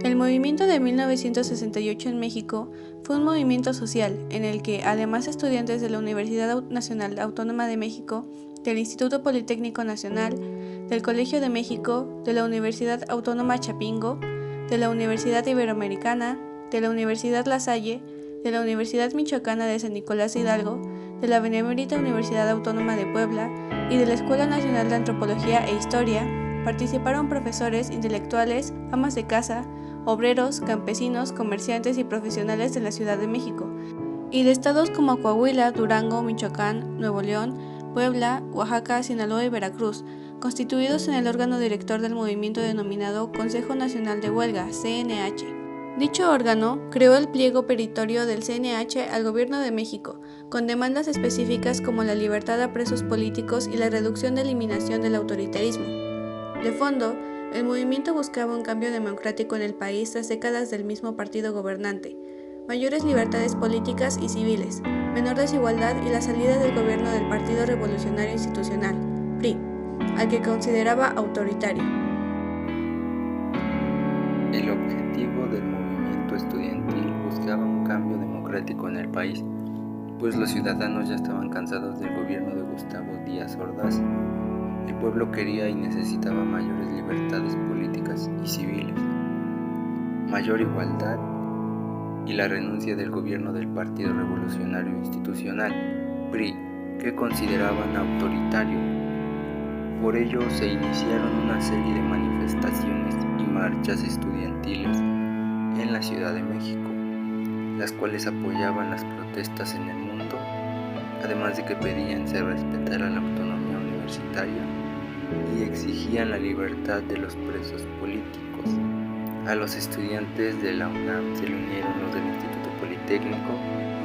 El movimiento de 1968 en México fue un movimiento social en el que, además, estudiantes de la Universidad Nacional Autónoma de México, del Instituto Politécnico Nacional, del Colegio de México, de la Universidad Autónoma Chapingo, de la Universidad Iberoamericana, de la Universidad La Salle, de la Universidad Michoacana de San Nicolás Hidalgo, de la Benemérita Universidad Autónoma de Puebla y de la Escuela Nacional de Antropología e Historia, participaron profesores, intelectuales, amas de casa, obreros, campesinos, comerciantes y profesionales de la Ciudad de México, y de estados como Coahuila, Durango, Michoacán, Nuevo León, Puebla, Oaxaca, Sinaloa y Veracruz, constituidos en el órgano director del movimiento denominado Consejo Nacional de Huelga, CNH. Dicho órgano creó el pliego petitorio del CNH al Gobierno de México, con demandas específicas como la libertad a presos políticos y la reducción de eliminación del autoritarismo. De fondo, el movimiento buscaba un cambio democrático en el país tras décadas del mismo partido gobernante, mayores libertades políticas y civiles, menor desigualdad y la salida del gobierno del Partido Revolucionario Institucional, PRI, al que consideraba autoritario. El objetivo del movimiento estudiantil buscaba un cambio democrático en el país, pues los ciudadanos ya estaban cansados del gobierno de Gustavo Díaz Ordaz. El pueblo quería y necesitaba mayores libertades políticas y civiles, mayor igualdad y la renuncia del gobierno del Partido Revolucionario Institucional, PRI, que consideraban autoritario. Por ello se iniciaron una serie de manifestaciones y marchas estudiantiles en la Ciudad de México, las cuales apoyaban las protestas en el mundo, además de que pedían se respetara la autonomía universitaria y exigían la libertad de los presos políticos. A los estudiantes de la UNAM se le unieron los del Instituto Politécnico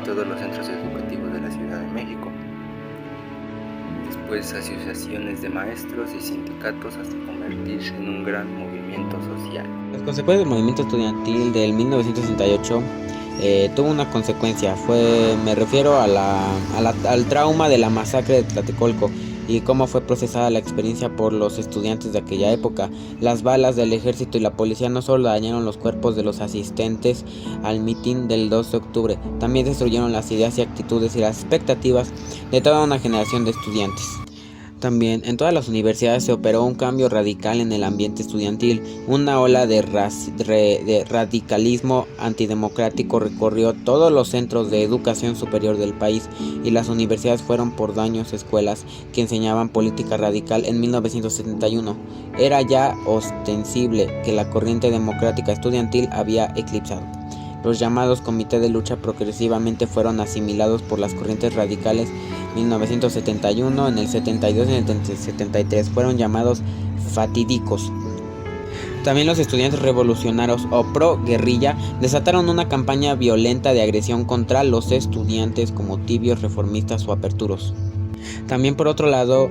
y todos los centros educativos de la Ciudad de México. Después asociaciones de maestros y sindicatos hasta convertirse en un gran movimiento social. Las consecuencias del movimiento estudiantil del 1968 tuvo una consecuencia, me refiero al trauma de la masacre de Tlatelolco y cómo fue procesada la experiencia por los estudiantes de aquella época. Las balas del ejército y la policía no solo dañaron los cuerpos de los asistentes al mitin del 2 de octubre, también destruyeron las ideas y actitudes y las expectativas de toda una generación de estudiantes. También en todas las universidades se operó un cambio radical en el ambiente estudiantil. Una ola de radicalismo antidemocrático recorrió todos los centros de educación superior del país y las universidades fueron por daños escuelas que enseñaban política radical en 1971. Era ya ostensible que la corriente democrática estudiantil había eclipsado. Los llamados Comité de Lucha progresivamente fueron asimilados por las corrientes radicales. 1971, en el 72 y en el 73 fueron llamados fatídicos. También los estudiantes revolucionarios o pro-guerrilla desataron una campaña violenta de agresión contra los estudiantes como tibios, reformistas o aperturos. También por otro lado,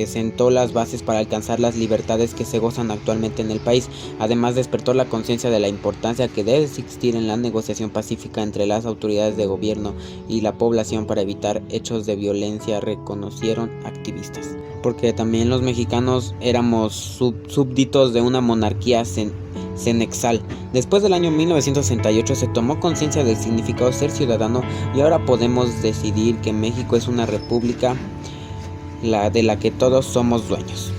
sentó las bases para alcanzar las libertades que se gozan actualmente en el país. Además despertó la conciencia de la importancia que debe existir en la negociación pacífica entre las autoridades de gobierno y la población para evitar hechos de violencia, reconocieron activistas. Porque también los mexicanos éramos súbditos de una monarquía cenexal. Después del año 1968 se tomó conciencia del significado de ser ciudadano y ahora podemos decidir que México es una república de la que todos somos dueños.